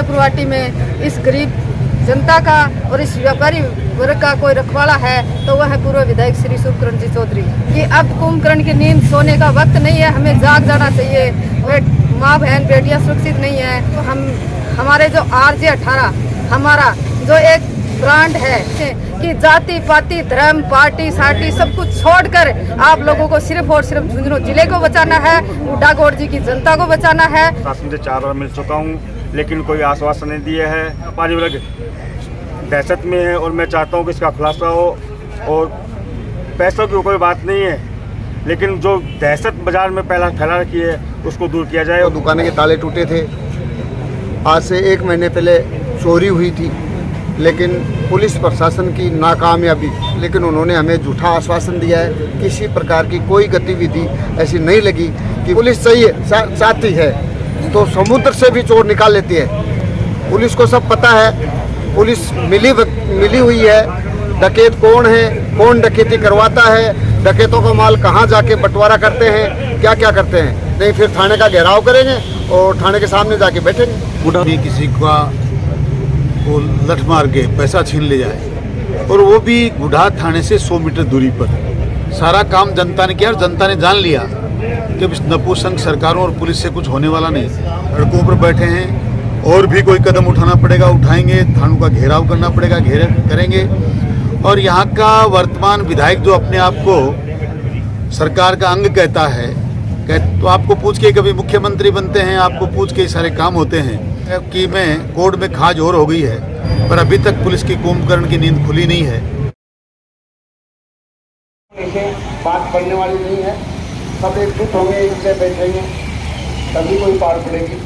सुदेपुरवाटी में इस गरीब जनता का और इस व्यापारी वर्ग का कोई रखवाला है तो वह है पूर्व विधायक श्री शुभकरण जी चौधरी। कि अब कुंभकर्ण की नींद सोने का वक्त नहीं है, हमें जाग जाना चाहिए। माँ बहन बेटियां सुरक्षित नहीं है। तो हमारे जो RJ18 हमारा जो एक ब्रांड है कि जाति पाति धर्म पार्टी सार्टी सब कुछ छोड़कर आप लोगों को सिर्फ और सिर्फ झुंझुनू जिले को बचाना है, बुढ़ागोड़ जी की जनता को बचाना है। मुझे 4 बार मिल चुका हूँ लेकिन कोई आश्वासन नहीं दिए है। व्यापारी वर्ग दहशत में है और मैं चाहता हूँ कि इसका खुलासा हो। और पैसों की कोई बात नहीं है लेकिन जो दहशत बाजार में फैला रखी है उसको दूर किया जाए। और दुकानें के ताले टूटे थे। आज से 1 महीने पहले चोरी हुई थी लेकिन पुलिस प्रशासन की नाकामयाबी, लेकिन उन्होंने हमें झूठा आश्वासन दिया है। किसी प्रकार की कोई गतिविधि ऐसी नहीं लगी कि पुलिस चाहिए चाहती है तो समुद्र से भी चोर निकाल लेती है। पुलिस को सब पता है, पुलिस मिली हुई है। डकैत कौन है, कौन डकैती करवाता है, डकैतों का माल कहाँ जाके बंटवारा करते हैं, क्या क्या करते हैं। नहीं फिर थाने का घेराव करेंगे और थाने के सामने जाके बैठेंगे। भी किसी का को लठ मार के पैसा छीन ले जाए और वो भी गुढ़ा थाने से 100 मीटर दूरी पर। सारा काम जनता ने किया और जनता ने जान लिया कि नपुंसक सरकारों और पुलिस से कुछ होने वाला नहीं। सड़कों पर बैठे हैं और भी कोई कदम उठाना पड़ेगा, उठाएंगे। थानों का घेराव करना पड़ेगा, करेंगे। और यहाँ का वर्तमान विधायक जो अपने आप को सरकार का अंग कहता है, तो आपको पूछ के कभी मुख्यमंत्री बनते हैं, आपको पूछ के सारे काम होते हैं कि मैं कोर्ट में खाज और हो गई है पर अभी तक पुलिस की कुंभकर्ण की नींद खुली नहीं है। ऐसे बात पढ़ने वाली नहीं है। सब एकजुट होंगे, इनसे बैठेंगे तभी कोई पार पड़ेगी।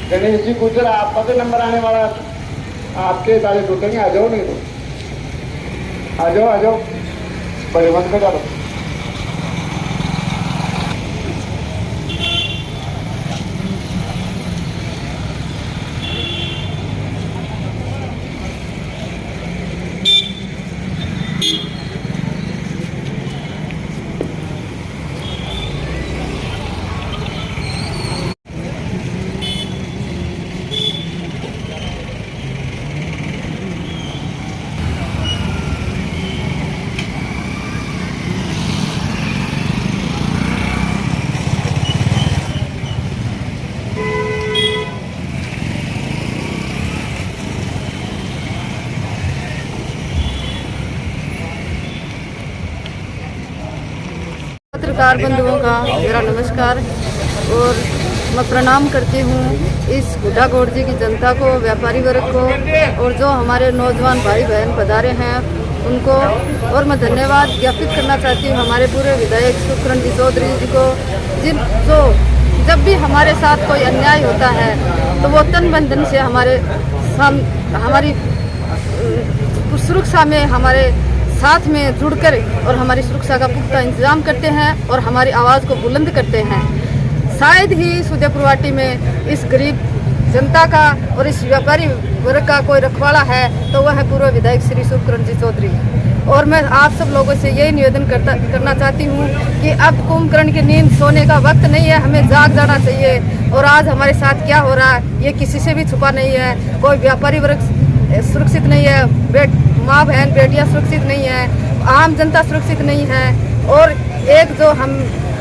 गणेश जी गुजर आपका तो नंबर आने वाला है, आपके ताले टूटेंगे। आ जाओ, नहीं तो आ जाओ परिवहन को डालो। पत्रकार बंधुओं का मेरा नमस्कार और मैं प्रणाम करती हूँ इस बुढ़ागोड़ जी की जनता को, व्यापारी वर्ग को और जो हमारे नौजवान भाई बहन पधारे हैं उनको। और मैं धन्यवाद ज्ञापित करना चाहती हूँ हमारे पूरे विधायक शुभकरण जी चौधरी जी को, जो जब भी हमारे साथ कोई अन्याय होता है तो वो तन मन धन से हमारी सुरक्षा में हमारे साथ में जुड़कर और हमारी सुरक्षा का पुख्ता इंतजाम करते हैं और हमारी आवाज़ को बुलंद करते हैं। शायद ही सुदेपुरवाटी में इस गरीब जनता का और इस व्यापारी वर्ग का कोई रखवाला है तो वह है पूर्व विधायक श्री शुभकरण जी चौधरी। और मैं आप सब लोगों से यही निवेदन करना चाहती हूँ कि अब कुंभकर्ण की नींद सोने का वक्त नहीं है, हमें जाग जाना चाहिए। और आज हमारे साथ क्या हो रहा है ये किसी से भी छुपा नहीं है। कोई व्यापारी वर्ग सुरक्षित नहीं है, माँ बहन बेटियां सुरक्षित नहीं है, आम जनता सुरक्षित नहीं है। और एक जो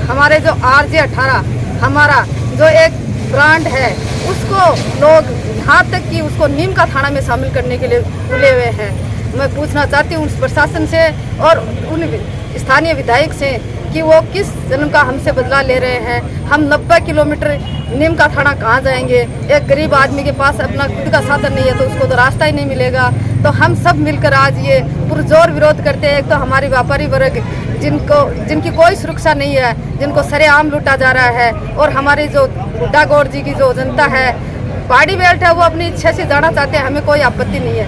हमारे जो RJ18 हमारा जो एक ब्रांड है उसको लोग यहाँ तक कि उसको नीम का थाना में शामिल करने के लिए तुले हुए हैं। मैं पूछना चाहती हूँ उस प्रशासन से और उन स्थानीय विधायक से कि वो किस जन्म का हमसे बदला ले रहे हैं। हम 90 किलोमीटर नीम का थाना कहाँ जाएंगे? एक गरीब आदमी के पास अपना खुद का साधन नहीं है तो उसको तो रास्ता ही नहीं मिलेगा। तो हम सब मिलकर आज ये पुरजोर विरोध करते हैं। एक तो हमारे व्यापारी वर्ग जिनकी कोई सुरक्षा नहीं है, जिनको सरेआम लूटा जा रहा है, और हमारे जो बुढ़ागोड़ जी की जो जनता है, पहाड़ी बेल्ट है, वो अपनी इच्छा से जाना चाहते हैं, हमें कोई आपत्ति नहीं है।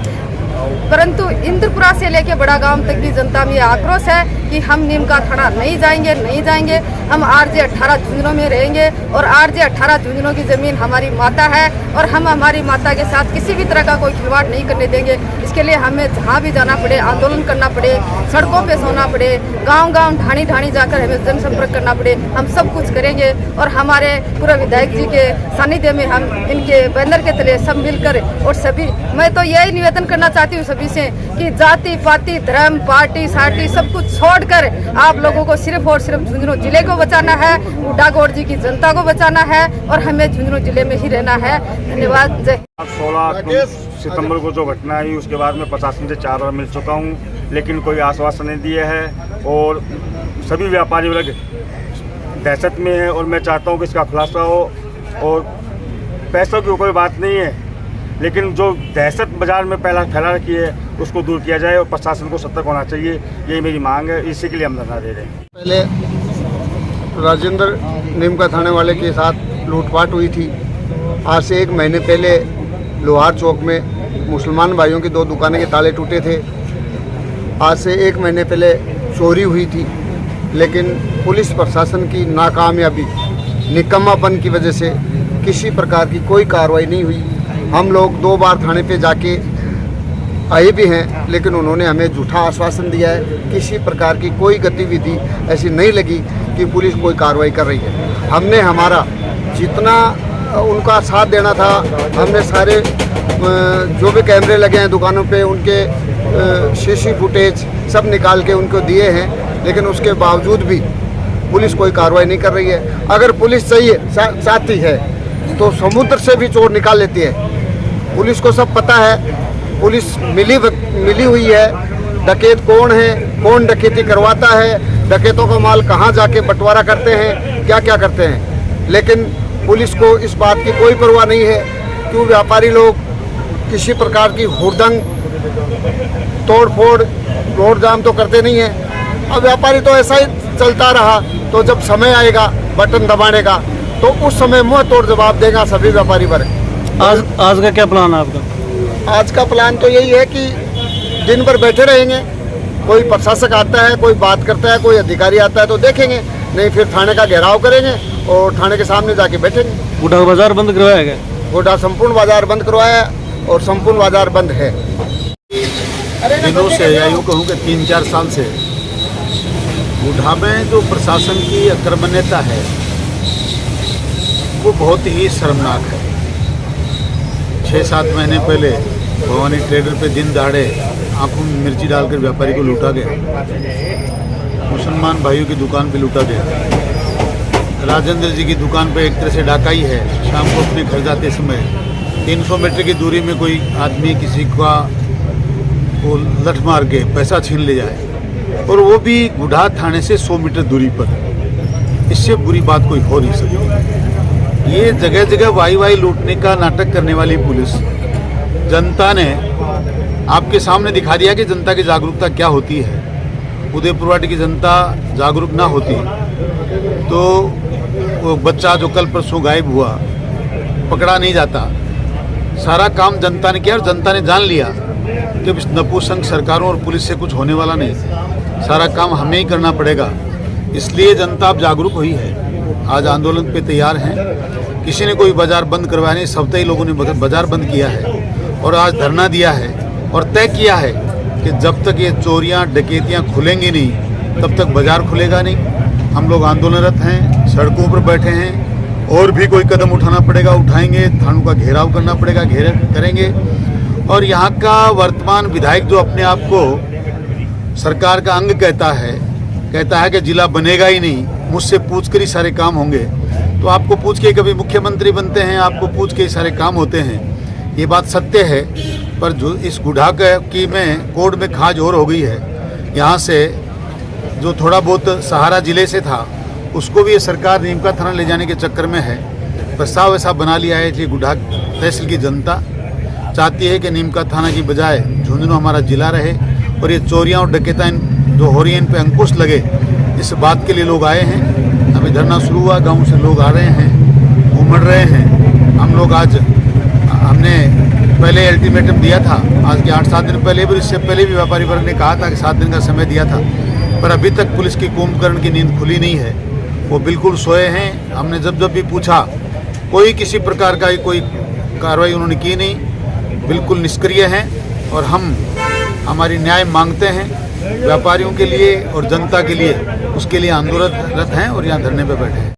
परंतु इंद्रपुरा से लेके बड़ा गांव तक की जनता में ये आक्रोश है कि हम नीम का थाना नहीं जाएंगे। हम आरजे 18 झुंझुनों में रहेंगे और आरजे 18 झुंझुनों की ज़मीन हमारी माता है और हम हमारी माता के साथ किसी भी तरह का कोई खिलवाड़ नहीं करने देंगे। इसके लिए हमें जहाँ भी जाना पड़े, आंदोलन करना पड़े, सड़कों पे सोना पड़े, गांव-गांव ढाणी जाकर हमें जनसंपर्क करना पड़े, हम सब कुछ करेंगे। और हमारे पूरा विधायक जी के सानिध्य में हम इनके बैनर के तले सब मिलकर और सभी, मैं तो यही निवेदन करना चाहती हूँ सभी से कि जाति पाति धर्म पार्टी सार्टी सब कुछ छोड़कर आप लोगों को सिर्फ और सिर्फ झुंझुनू जिले को बचाना है, उडागोड़ जी की जनता को बचाना है और हमें झुंझुनू जिले में ही रहना है। धन्यवाद। जय 16 सितंबर को जो घटना आई उसके बाद मैं प्रशासन से 4 बार मिल चुका हूँ, लेकिन कोई आश्वासन नहीं दिया है और सभी व्यापारी वर्ग दहशत में है। और मैं चाहता हूँ कि इसका खुलासा हो और पैसों की कोई बात नहीं है, लेकिन जो दहशत बाजार में पहला फैला रखी है उसको दूर किया जाए और प्रशासन को सतर्क होना चाहिए। यही मेरी मांग है, इसी के लिए हम धरना दे रहे हैं। पहले राजेंद्र नीमका थाने वाले के साथ लूटपाट हुई थी। आज से 1 महीने पहले लोहार चौक में मुसलमान भाइयों की 2 दुकानें के ताले टूटे थे। आज से 1 महीने पहले चोरी हुई थी, लेकिन पुलिस प्रशासन की नाकामयाबी, निकम्मापन की वजह से किसी प्रकार की कोई कार्रवाई नहीं हुई। हम लोग 2 बार थाने पे जाके आए भी हैं, लेकिन उन्होंने हमें झूठा आश्वासन दिया है। किसी प्रकार की कोई गतिविधि ऐसी नहीं लगी कि पुलिस कोई कार्रवाई कर रही है। हमने हमारा जितना उनका साथ देना था, हमने सारे जो भी कैमरे लगे हैं दुकानों पे उनके सीसी फुटेज सब निकाल के उनको दिए हैं, लेकिन उसके बावजूद भी पुलिस कोई कार्रवाई नहीं कर रही है। अगर पुलिस चाहती है तो समुद्र से भी चोर निकाल लेती है। पुलिस को सब पता है, पुलिस मिली हुई है। डकैत कौन है, कौन डकैती करवाता है, डकैतों का माल कहाँ जाके बंटवारा करते हैं, क्या क्या करते हैं। लेकिन पुलिस को इस बात की कोई परवाह नहीं है। क्यों व्यापारी लोग किसी प्रकार की हुड़दंग तोड़ फोड़ रोड जाम तो करते नहीं हैं। अब व्यापारी तो ऐसा ही चलता रहा, तो जब समय आएगा बटन दबाने का तो उस समय मुंह तोड़ जवाब देगा सभी व्यापारी वर्ग। आज का क्या प्लान है आपका? आज का प्लान तो यही है कि दिन भर बैठे रहेंगे। कोई प्रशासक आता है, कोई बात करता है, कोई अधिकारी आता है तो देखेंगे, नहीं फिर थाने का घेराव करेंगे और थाने के सामने जाके बैठेंगे। गोडा बाजार बंद करवाया गया? गोडा संपूर्ण बाजार बंद करवाया और संपूर्ण बाजार बंद है। दिनों से या यूँ कहूँ कि 3-4 साल से गोडा में जो प्रशासन की अक्रमण्यता है वो बहुत ही शर्मनाक है। 6-7 महीने पहले भवानी ट्रेडर पे दिन दहाड़े आंखों में मिर्ची डालकर व्यापारी को लूटा गया। मुसलमान भाइयों की दुकान पे लूटा गया। राजेंद्र जी की दुकान पे एक तरह से डाकाई है। शाम को अपने घर जाते समय 300 मीटर की दूरी में कोई आदमी किसी का वो लठ मार के पैसा छीन ले जाए, और वो भी गुढ़ा थाने से 100 मीटर दूरी पर। इससे बुरी बात कोई हो नहीं सकती। ये जगह जगह वाई लूटने का नाटक करने वाली पुलिस, जनता ने आपके सामने दिखा दिया कि जनता की जागरूकता क्या होती है। उदयपुरवाटी की जनता जागरूक ना होती तो वो बच्चा जो कल परसों गायब हुआ पकड़ा नहीं जाता। सारा काम जनता ने किया और जनता ने जान लिया कि इस नपुंसक सरकारों और पुलिस से कुछ होने वाला नहीं, सारा काम हमें ही करना पड़ेगा। इसलिए जनता अब जागरूक हुई है, आज आंदोलन पे तैयार हैं। किसी ने कोई बाजार बंद करवाया नहीं, सब ही लोगों ने बाजार बंद किया है और आज धरना दिया है और तय किया है कि जब तक ये चोरियां डकैतियां खुलेंगी नहीं तब तक बाजार खुलेगा नहीं। हम लोग आंदोलनरत हैं, सड़कों पर बैठे हैं, और भी कोई कदम उठाना पड़ेगा उठाएंगे, थानों का घेराव करना पड़ेगा करेंगे। और यहाँ का वर्तमान विधायक जो अपने आप को सरकार का अंग कहता है कि जिला बनेगा ही नहीं, मुझसे पूछ कर ही सारे काम होंगे। तो आपको पूछ के कभी मुख्यमंत्री बनते हैं, आपको पूछ के ही सारे काम होते हैं, ये बात सत्य है। पर जो इस गुढ़ा की में कोर्ट में खाज और हो गई है, यहाँ से जो थोड़ा बहुत सहारा जिले से था उसको भी ये सरकार नीमका थाना ले जाने के चक्कर में है। प्रस्ताव ऐसा बना लिया है कि गुढ़ा तहसील की जनता चाहती है कि नीमका थाना की बजाय झुंझुनू हमारा जिला रहे और ये चोरियां और डकैतां जो हो रही हैं इन पे अंकुश लगे। इस बात के लिए लोग आए हैं। अभी धरना शुरू हुआ, गाँव से लोग आ रहे हैं, उमड़ रहे हैं। हम लोग आज हमने पहले अल्टीमेटम दिया था, आज के 8-7 दिन पहले भी, इससे पहले भी व्यापारी वर्ग ने कहा था कि 7 दिन का समय दिया था, पर अभी तक पुलिस की कुंभकर्ण की नींद खुली नहीं है। वो बिल्कुल सोए हैं। हमने जब भी पूछा, कोई किसी प्रकार का कोई कार्रवाई उन्होंने की नहीं, बिल्कुल निष्क्रिय हैं। और हम हमारी न्याय मांगते हैं व्यापारियों के लिए और जनता के लिए, उसके लिए आंदोलनरत हैं और यहाँ धरने पर बैठे हैं।